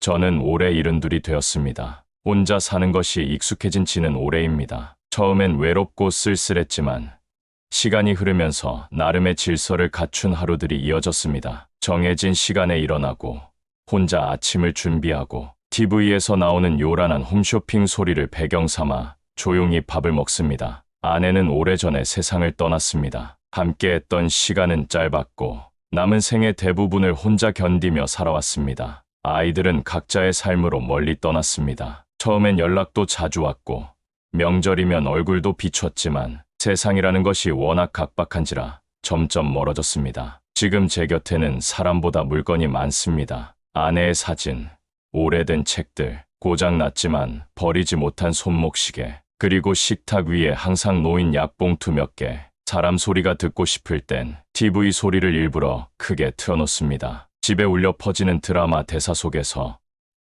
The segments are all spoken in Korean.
저는 올해 72이 되었습니다. 혼자 사는 것이 익숙해진 지는 올해입니다. 처음엔 외롭고 쓸쓸했지만 시간이 흐르면서 나름의 질서를 갖춘 하루들이 이어졌습니다. 정해진 시간에 일어나고 혼자 아침을 준비하고 TV에서 나오는 요란한 홈쇼핑 소리를 배경 삼아 조용히 밥을 먹습니다. 아내는 오래전에 세상을 떠났습니다. 함께했던 시간은 짧았고 남은 생의 대부분을 혼자 견디며 살아왔습니다. 아이들은 각자의 삶으로 멀리 떠났습니다. 처음엔 연락도 자주 왔고 명절이면 얼굴도 비췄지만 세상이라는 것이 워낙 각박한지라 점점 멀어졌습니다. 지금 제 곁에는 사람보다 물건이 많습니다. 아내의 사진, 오래된 책들, 고장났지만 버리지 못한 손목시계, 그리고 식탁 위에 항상 놓인 약봉투 몇 개. 사람 소리가 듣고 싶을 땐 TV 소리를 일부러 크게 틀어놓습니다. 집에 울려 퍼지는 드라마 대사 속에서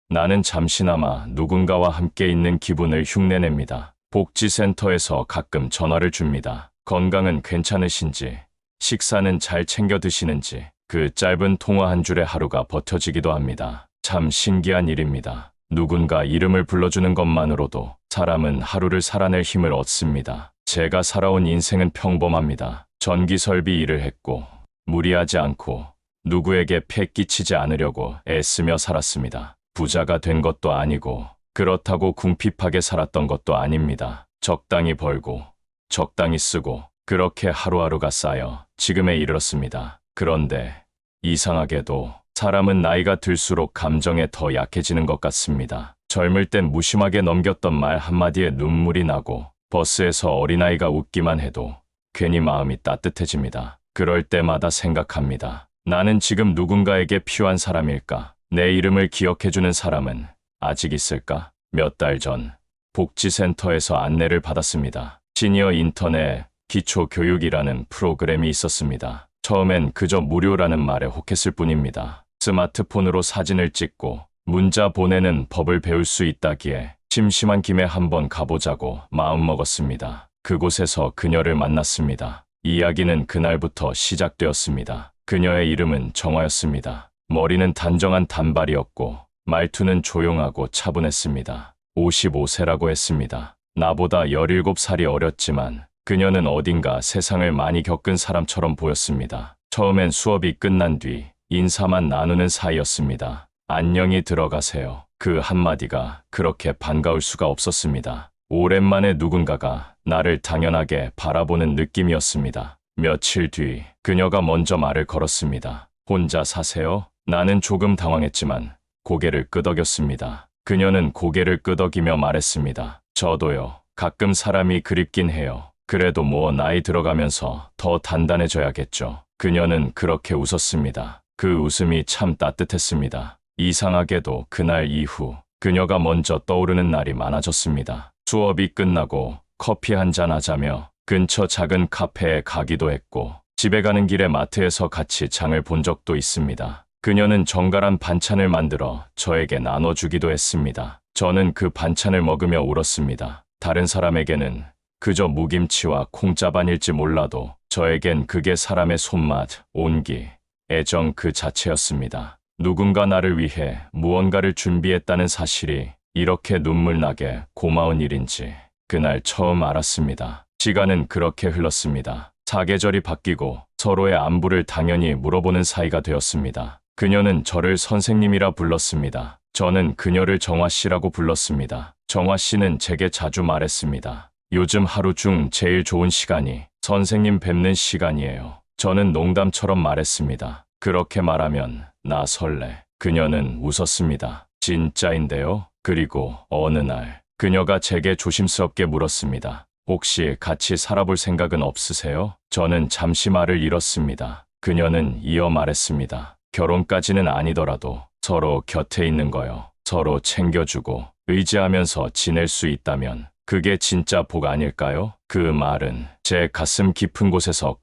나는 잠시나마 누군가와 함께 있는 기분을 흉내냅니다. 복지센터에서 가끔 전화를 줍니다. 건강은 괜찮으신지, 식사는 잘 챙겨 드시는지. 그 짧은 통화 한 줄에 하루가 버텨지기도 합니다. 참 신기한 일입니다. 누군가 이름을 불러주는 것만으로도 사람은 하루를 살아낼 힘을 얻습니다. 제가 살아온 인생은 평범합니다. 전기설비 일을 했고 무리하지 않고 누구에게 폐 끼치지 않으려고 애쓰며 살았습니다. 부자가 된 것도 아니고 그렇다고 궁핍하게 살았던 것도 아닙니다. 적당히 벌고 적당히 쓰고 그렇게 하루하루가 쌓여 지금에 이르렀습니다. 그런데 이상하게도 사람은 나이가 들수록 감정에 더 약해지는 것 같습니다. 젊을 땐 무심하게 넘겼던 말 한마디에 눈물이 나고 버스에서 어린아이가 웃기만 해도 괜히 마음이 따뜻해집니다. 그럴 때마다 생각합니다. 나는 지금 누군가에게 필요한 사람일까? 내 이름을 기억해주는 사람은 아직 있을까? 몇 달 전 복지센터에서 안내를 받았습니다. 시니어 인턴의 기초교육이라는 프로그램이 있었습니다. 처음엔 그저 무료라는 말에 혹했을 뿐입니다. 스마트폰으로 사진을 찍고 문자 보내는 법을 배울 수 있다기에 심심한 김에 한번 가보자고 마음먹었습니다. 그곳에서 그녀를 만났습니다. 이야기는 그날부터 시작되었습니다. 그녀의 이름은 정화였습니다. 머리는 단정한 단발이었고 말투는 조용하고 차분했습니다. 55세라고 했습니다. 나보다 17살이 어렸지만 그녀는 어딘가 세상을 많이 겪은 사람처럼 보였습니다. 처음엔 수업이 끝난 뒤 인사만 나누는 사이였습니다. 안녕히 들어가세요. 그 한마디가 그렇게 반가울 수가 없었습니다. 오랜만에 누군가가 나를 당연하게 바라보는 느낌이었습니다. 며칠 뒤 그녀가 먼저 말을 걸었습니다. 혼자 사세요? 나는 조금 당황했지만 고개를 끄덕였습니다. 그녀는 고개를 끄덕이며 말했습니다. 저도요. 가끔 사람이 그립긴 해요. 그래도 뭐 나이 들어가면서 더 단단해져야겠죠. 그녀는 그렇게 웃었습니다. 그 웃음이 참 따뜻했습니다. 이상하게도 그날 이후 그녀가 먼저 떠오르는 날이 많아졌습니다. 수업이 끝나고 커피 한잔 하자며 근처 작은 카페에 가기도 했고 집에 가는 길에 마트에서 같이 장을 본 적도 있습니다. 그녀는 정갈한 반찬을 만들어 저에게 나눠주기도 했습니다. 저는 그 반찬을 먹으며 울었습니다. 다른 사람에게는 그저 무김치와 콩자반일지 몰라도 저에겐 그게 사람의 손맛, 온기, 애정 그 자체였습니다. 누군가 나를 위해 무언가를 준비했다는 사실이 이렇게 눈물나게 고마운 일인지 그날 처음 알았습니다. 시간은 그렇게 흘렀습니다. 사계절이 바뀌고 서로의 안부를 당연히 물어보는 사이가 되었습니다. 그녀는 저를 선생님이라 불렀습니다. 저는 그녀를 정화 씨라고 불렀습니다. 정화 씨는 제게 자주 말했습니다. 요즘 하루 중 제일 좋은 시간이 선생님 뵙는 시간이에요. 저는 농담처럼 말했습니다. 그렇게 말하면 나 설레. 그녀는 웃었습니다. 진짜인데요? 그리고 어느 날 그녀가 제게 조심스럽게 물었습니다. 혹시 같이 살아볼 생각은 없으세요? 저는 잠시 말을 잃었습니다. 그녀는 이어 말했습니다. 결혼까지는 아니더라도 서로 곁에 있는 거요. 서로 챙겨주고 의지하면서 지낼 수 있다면 그게 진짜 복 아닐까요? 그 말은 제 가슴 깊은 곳에서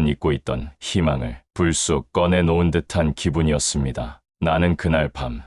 잊고 있던 희망을 불쑥 꺼내놓은 듯한 기분이었습니다. 나는 그날 밤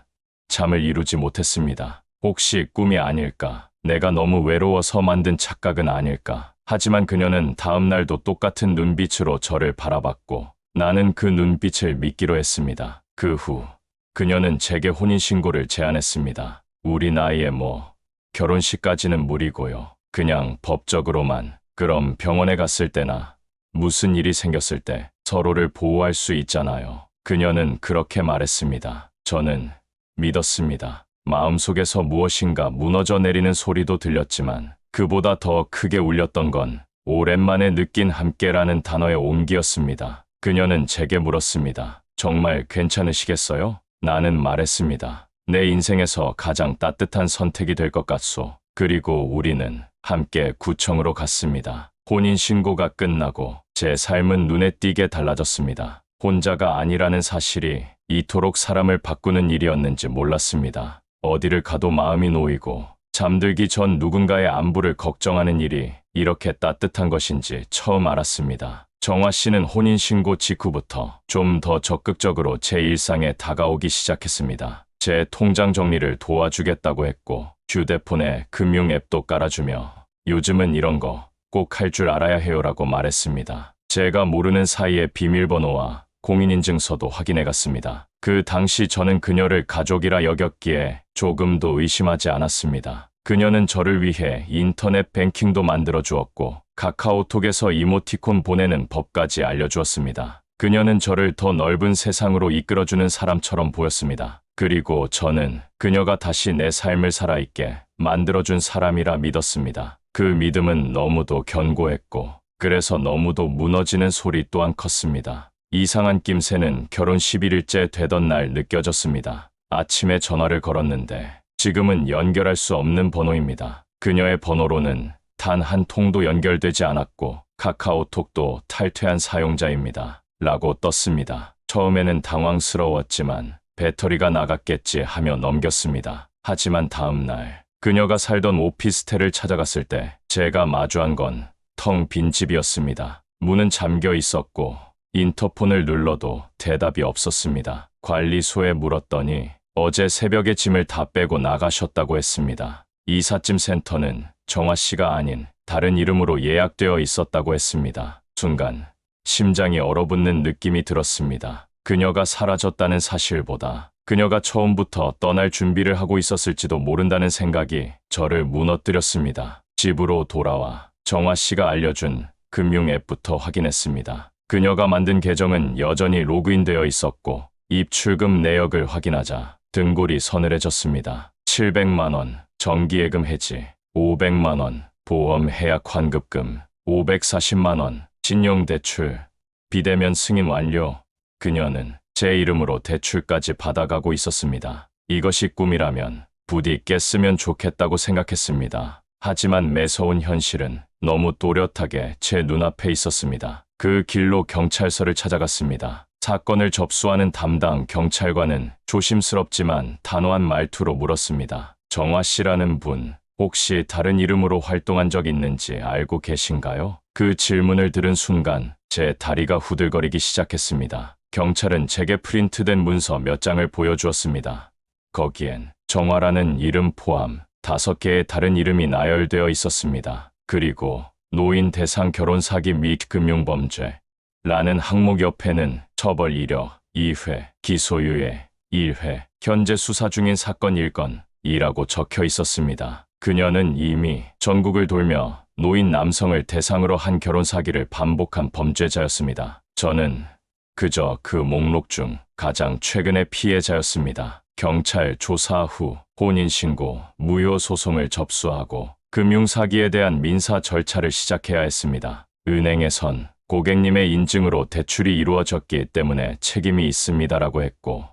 잠을 이루지 못했습니다. 혹시 꿈이 아닐까? 내가 너무 외로워서 만든 착각은 아닐까? 하지만 그녀는 다음 날도 똑같은 눈빛으로 저를 바라봤고 나는 그 눈빛을 믿기로 했습니다. 그 후 그녀는 제게 혼인신고를 제안했습니다. 우리 나이에 뭐 결혼식까지는 무리고요. 그냥 법적으로만. 그럼 병원에 갔을 때나 무슨 일이 생겼을 때 서로를 보호할 수 있잖아요. 그녀는 그렇게 말했습니다. 저는 믿었습니다. 마음속에서 무엇인가 무너져 내리는 소리도 들렸지만 그보다 더 크게 울렸던 건 오랜만에 느낀 함께라는 단어의 온기였습니다. 그녀는 제게 물었습니다. 정말 괜찮으시겠어요? 나는 말했습니다. 내 인생에서 가장 따뜻한 선택이 될 것 같소. 그리고 우리는 함께 구청으로 갔습니다. 혼인신고가 끝나고 제 삶은 눈에 띄게 달라졌습니다. 혼자가 아니라는 사실이 이토록 사람을 바꾸는 일이었는지 몰랐습니다. 어디를 가도 마음이 놓이고 잠들기 전 누군가의 안부를 걱정하는 일이 이렇게 따뜻한 것인지 처음 알았습니다. 정화 씨는 혼인신고 직후부터 좀 더 적극적으로 제 일상에 다가오기 시작했습니다. 제 통장 정리를 도와주겠다고 했고 휴대폰에 금융 앱도 깔아주며 요즘은 이런 거 꼭 할 줄 알아야 해요라고 말했습니다. 제가 모르는 사이에 비밀번호와 공인인증서도 확인해 갔습니다. 그 당시 저는 그녀를 가족이라 여겼기에 조금도 의심하지 않았습니다. 그녀는 저를 위해 인터넷 뱅킹도 만들어 주었고 카카오톡에서 이모티콘 보내는 법까지 알려주었습니다. 그녀는 저를 더 넓은 세상으로 이끌어주는 사람처럼 보였습니다. 그리고 저는 그녀가 다시 내 삶을 살아있게 만들어준 사람이라 믿었습니다. 그 믿음은 너무도 견고했고 그래서 너무도 무너지는 소리 또한 컸습니다. 이상한 낌새는 결혼 11일째 되던 날 느껴졌습니다. 아침에 전화를 걸었는데 지금은 연결할 수 없는 번호입니다. 그녀의 번호로는 단 한 통도 연결되지 않았고 카카오톡도 탈퇴한 사용자입니다. 라고 떴습니다. 처음에는 당황스러웠지만 배터리가 나갔겠지 하며 넘겼습니다. 하지만 다음 날 그녀가 살던 오피스텔을 찾아갔을 때 제가 마주한 건 텅 빈 집이었습니다. 문은 잠겨 있었고 인터폰을 눌러도 대답이 없었습니다. 관리소에 물었더니 어제 새벽에 짐을 다 빼고 나가셨다고 했습니다. 이삿짐 센터는 정화 씨가 아닌 다른 이름으로 예약되어 있었다고 했습니다. 순간 심장이 얼어붙는 느낌이 들었습니다. 그녀가 사라졌다는 사실보다 그녀가 처음부터 떠날 준비를 하고 있었을지도 모른다는 생각이 저를 무너뜨렸습니다. 집으로 돌아와 정화 씨가 알려준 금융 앱부터 확인했습니다. 그녀가 만든 계정은 여전히 로그인되어 있었고 입출금 내역을 확인하자 등골이 서늘해졌습니다. 700만 원, 정기예금 해지, 500만 원, 보험 해약 환급금, 540만 원, 신용대출, 비대면 승인 완료. 그녀는 제 이름으로 대출까지 받아가고 있었습니다. 이것이 꿈이라면 부디 깼으면 좋겠다고 생각했습니다. 하지만 매서운 현실은 너무 또렷하게 제 눈앞에 있었습니다. 그 길로 경찰서를 찾아갔습니다. 사건을 접수하는 담당 경찰관은 조심스럽지만 단호한 말투로 물었습니다. 정화 씨라는 분, 혹시 다른 이름으로 활동한 적 있는지 알고 계신가요? 그 질문을 들은 순간 제 다리가 후들거리기 시작했습니다. 경찰은 제게 프린트된 문서 몇 장을 보여주었습니다. 거기엔 정화라는 이름 포함 5개의 다른 이름이 나열되어 있었습니다. 그리고 노인 대상 결혼 사기 및 금융범죄 라는 항목 옆에는 처벌 이력 2회, 기소유예 1회, 현재 수사 중인 사건 1건 이라고 적혀 있었습니다. 그녀는 이미 전국을 돌며 노인 남성을 대상으로 한 결혼 사기를 반복한 범죄자였습니다. 저는 그저 그 목록 중 가장 최근의 피해자였습니다. 경찰 조사 후 혼인신고, 무효 소송을 접수하고 금융사기에 대한 민사 절차를 시작해야 했습니다. 은행에선 고객님의 인증으로 대출이 이루어졌기 때문에 책임이 있습니다라고 했고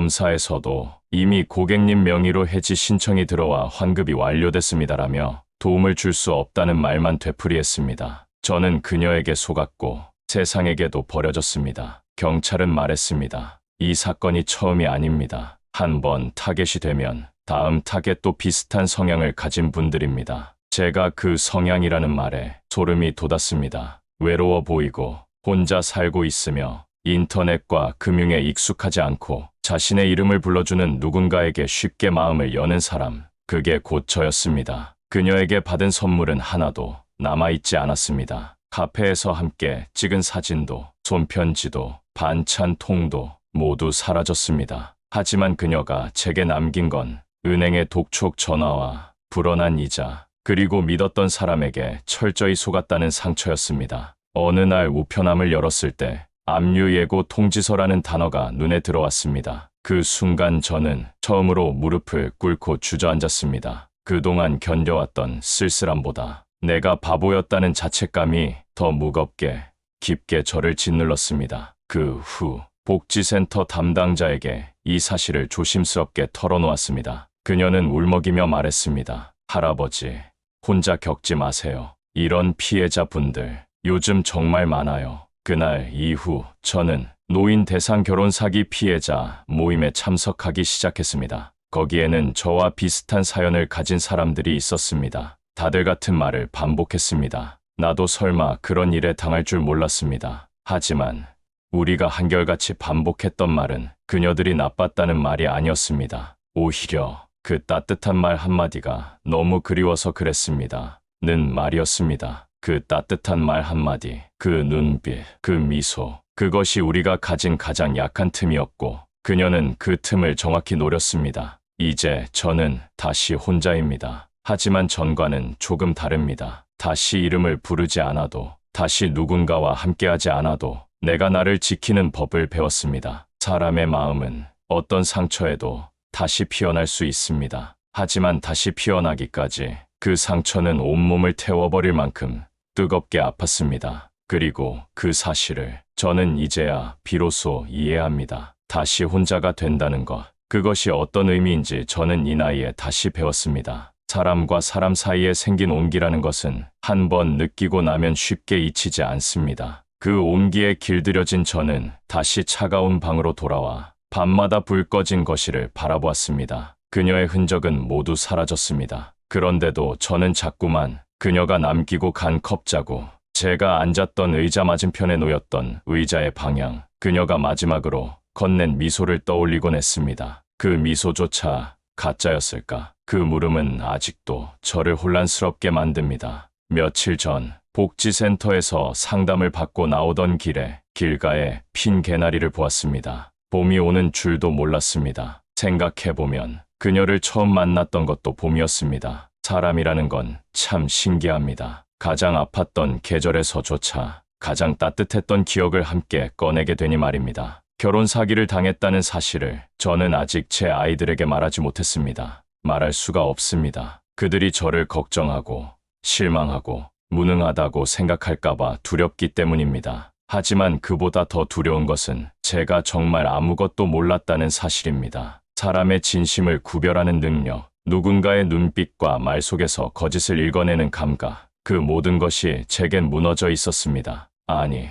보험사에서도 이미 고객님 명의로 해지 신청이 들어와 환급이 완료됐습니다라며 도움을 줄 수 없다는 말만 되풀이했습니다. 저는 그녀에게 속았고 세상에게도 버려졌습니다. 경찰은 말했습니다. 이 사건이 처음이 아닙니다. 한 번 타겟이 되면 다음 타겟도 비슷한 성향을 가진 분들입니다. 제가 그 성향이라는 말에 소름이 돋았습니다. 외로워 보이고 혼자 살고 있으며 인터넷과 금융에 익숙하지 않고 자신의 이름을 불러주는 누군가에게 쉽게 마음을 여는 사람, 그게 곧 저였습니다. 그녀에게 받은 선물은 하나도 남아있지 않았습니다. 카페에서 함께 찍은 사진도, 손편지도, 반찬통도 모두 사라졌습니다. 하지만 그녀가 제게 남긴 건 은행의 독촉 전화와 불어난 이자, 그리고 믿었던 사람에게 철저히 속았다는 상처였습니다. 어느 날 우편함을 열었을 때 압류예고 통지서라는 단어가 눈에 들어왔습니다. 그 순간 저는 처음으로 무릎을 꿇고 주저앉았습니다. 그동안 견뎌왔던 쓸쓸함보다 내가 바보였다는 자책감이 더 무겁게 깊게 저를 짓눌렀습니다. 그 후 복지센터 담당자에게 이 사실을 조심스럽게 털어놓았습니다. 그녀는 울먹이며 말했습니다. 할아버지, 혼자 겪지 마세요. 이런 피해자분들 요즘 정말 많아요. 그날 이후 저는 노인 대상 결혼 사기 피해자 모임에 참석하기 시작했습니다. 거기에는 저와 비슷한 사연을 가진 사람들이 있었습니다. 다들 같은 말을 반복했습니다. 나도 설마 그런 일에 당할 줄 몰랐습니다. 하지만 우리가 한결같이 반복했던 말은 그녀들이 나빴다는 말이 아니었습니다. 오히려 그 따뜻한 말 한마디가 너무 그리워서 그랬습니다. 는 말이었습니다. 그 따뜻한 말 한마디, 그 눈빛, 그 미소, 그것이 우리가 가진 가장 약한 틈이었고 그녀는 그 틈을 정확히 노렸습니다. 이제 저는 다시 혼자입니다. 하지만 전과는 조금 다릅니다. 다시 이름을 부르지 않아도, 다시 누군가와 함께하지 않아도 내가 나를 지키는 법을 배웠습니다. 사람의 마음은 어떤 상처에도 다시 피어날 수 있습니다. 하지만 다시 피어나기까지 그 상처는 온몸을 태워버릴 만큼 뜨겁게 아팠습니다. 그리고 그 사실을 저는 이제야 비로소 이해합니다. 다시 혼자가 된다는 것, 그것이 어떤 의미인지 저는 이 나이에 다시 배웠습니다. 사람과 사람 사이에 생긴 온기라는 것은 한 번 느끼고 나면 쉽게 잊히지 않습니다. 그 온기에 길들여진 저는 다시 차가운 방으로 돌아와 밤마다 불 꺼진 거실을 바라보았습니다. 그녀의 흔적은 모두 사라졌습니다. 그런데도 저는 자꾸만 그녀가 남기고 간 컵자국, 제가 앉았던 의자 맞은편에 놓였던 의자의 방향, 그녀가 마지막으로 건넨 미소를 떠올리곤 했습니다. 그 미소조차 가짜였을까? 그 물음은 아직도 저를 혼란스럽게 만듭니다. 며칠 전 복지센터에서 상담을 받고 나오던 길에 길가에 핀 개나리를 보았습니다. 봄이 오는 줄도 몰랐습니다. 생각해보면 그녀를 처음 만났던 것도 봄이었습니다. 사람이라는 건 참 신기합니다. 가장 아팠던 계절에서조차 가장 따뜻했던 기억을 함께 꺼내게 되니 말입니다. 결혼 사기를 당했다는 사실을 저는 아직 제 아이들에게 말하지 못했습니다. 말할 수가 없습니다. 그들이 저를 걱정하고 실망하고 무능하다고 생각할까봐 두렵기 때문입니다. 하지만 그보다 더 두려운 것은 제가 정말 아무것도 몰랐다는 사실입니다. 사람의 진심을 구별하는 능력, 누군가의 눈빛과 말 속에서 거짓을 읽어내는 감각, 그 모든 것이 제겐 무너져 있었습니다. 아니,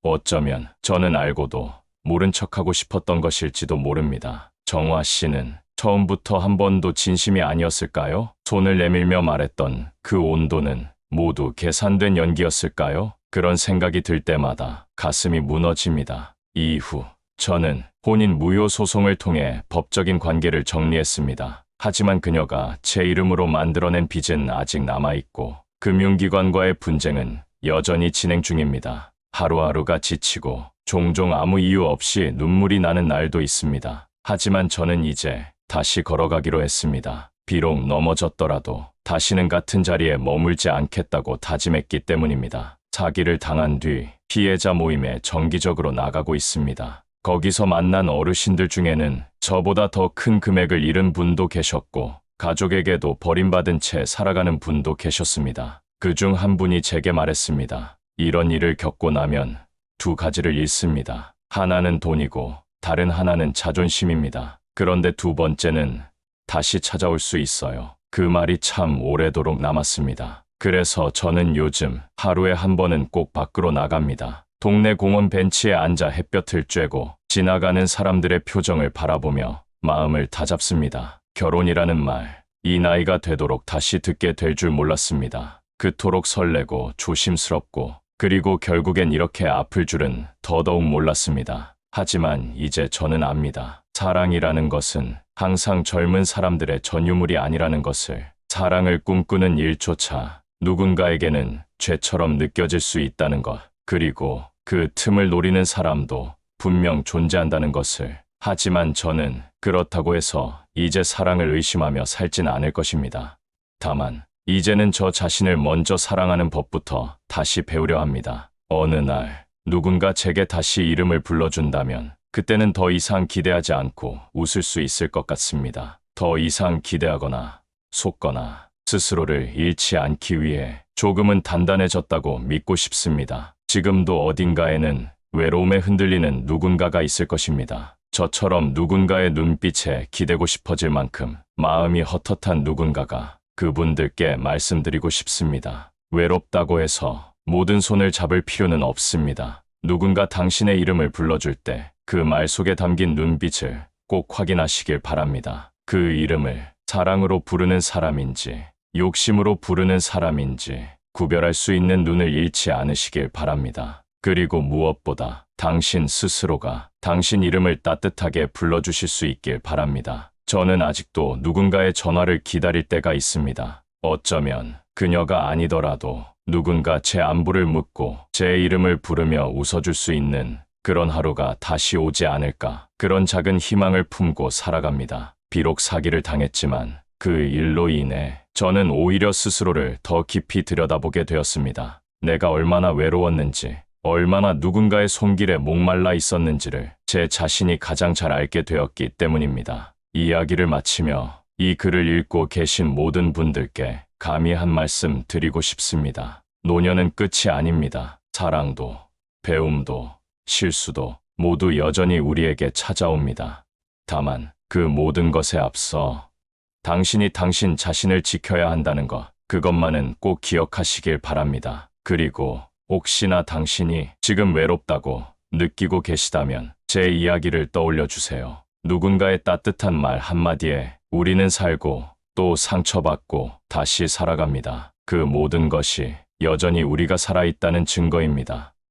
어쩌면 저는 알고도 모른 척하고 싶었던 것일지도 모릅니다. 정화 씨는 처음부터 한 번도 진심이 아니었을까요? 손을 내밀며 말했던 그 온도는 모두 계산된 연기였을까요? 그런 생각이 들 때마다 가슴이 무너집니다. 이후 저는 혼인 무효 소송을 통해 법적인 관계를 정리했습니다. 하지만 그녀가 제 이름으로 만들어낸 빚은 아직 남아있고 금융기관과의 분쟁은 여전히 진행 중입니다. 하루하루가 지치고 종종 아무 이유 없이 눈물이 나는 날도 있습니다. 하지만 저는 이제 다시 걸어가기로 했습니다. 비록 넘어졌더라도 다시는 같은 자리에 머물지 않겠다고 다짐했기 때문입니다. 사기를 당한 뒤 피해자 모임에 정기적으로 나가고 있습니다. 거기서 만난 어르신들 중에는 저보다 더 큰 금액을 잃은 분도 계셨고 가족에게도 버림받은 채 살아가는 분도 계셨습니다. 그중 한 분이 제게 말했습니다. 이런 일을 겪고 나면 두 가지를 잃습니다. 하나는 돈이고 다른 하나는 자존심입니다. 그런데 두 번째는 다시 찾아올 수 있어요. 그 말이 참 오래도록 남았습니다. 그래서 저는 요즘 하루에 한 번은 꼭 밖으로 나갑니다. 동네 공원 벤치에 앉아 햇볕을 쬐고 지나가는 사람들의 표정을 바라보며 마음을 다잡습니다. 결혼이라는 말, 이 나이가 되도록 다시 듣게 될 줄 몰랐습니다. 그토록 설레고 조심스럽고 그리고 결국엔 이렇게 아플 줄은 더더욱 몰랐습니다. 하지만 이제 저는 압니다. 사랑이라는 것은 항상 젊은 사람들의 전유물이 아니라는 것을, 사랑을 꿈꾸는 일조차 누군가에게는 죄처럼 느껴질 수 있다는 것, 그리고 그 틈을 노리는 사람도 분명 존재한다는 것을. 하지만 저는 그렇다고 해서 이제 사랑을 의심하며 살진 않을 것입니다. 다만 이제는 저 자신을 먼저 사랑하는 법부터 다시 배우려 합니다. 어느 날 누군가 제게 다시 이름을 불러준다면 그때는 더 이상 기대하지 않고 웃을 수 있을 것 같습니다. 더 이상 기대하거나 속거나 스스로를 잃지 않기 위해 조금은 단단해졌다고 믿고 싶습니다. 지금도 어딘가에는 외로움에 흔들리는 누군가가 있을 것입니다. 저처럼 누군가의 눈빛에 기대고 싶어질 만큼 마음이 헛헛한 누군가가 그분들께 말씀드리고 싶습니다. 외롭다고 해서 모든 손을 잡을 필요는 없습니다. 누군가 당신의 이름을 불러줄 때 그 말 속에 담긴 눈빛을 꼭 확인하시길 바랍니다. 그 이름을 사랑으로 부르는 사람인지 욕심으로 부르는 사람인지 구별할 수 있는 눈을 잃지 않으시길 바랍니다. 그리고 무엇보다 당신 스스로가 당신 이름을 따뜻하게 불러주실 수 있길 바랍니다. 저는 아직도 누군가의 전화를 기다릴 때가 있습니다. 어쩌면 그녀가 아니더라도 누군가 제 안부를 묻고 제 이름을 부르며 웃어줄 수 있는 그런 하루가 다시 오지 않을까. 그런 작은 희망을 품고 살아갑니다. 비록 사기를 당했지만 그 일로 인해 저는 오히려 스스로를 더 깊이 들여다보게 되었습니다. 내가 얼마나 외로웠는지, 얼마나 누군가의 손길에 목말라 있었는지를 제 자신이 가장 잘 알게 되었기 때문입니다. 이야기를 마치며 이 글을 읽고 계신 모든 분들께 감히 한 말씀 드리고 싶습니다. 노년은 끝이 아닙니다. 사랑도, 배움도, 실수도 모두 여전히 우리에게 찾아옵니다. 다만 그 모든 것에 앞서 당신이 당신 자신을 지켜야 한다는 것, 그것만은 꼭 기억하시길 바랍니다. 그리고 혹시나 당신이 지금 외롭다고 느끼고 계시다면 제 이야기를 떠올려 주세요. 누군가의 따뜻한 말 한마디에 우리는 살고 또 상처받고 다시 살아갑니다. 그 모든 것이 여전히 우리가 살아있다는 증거입니다.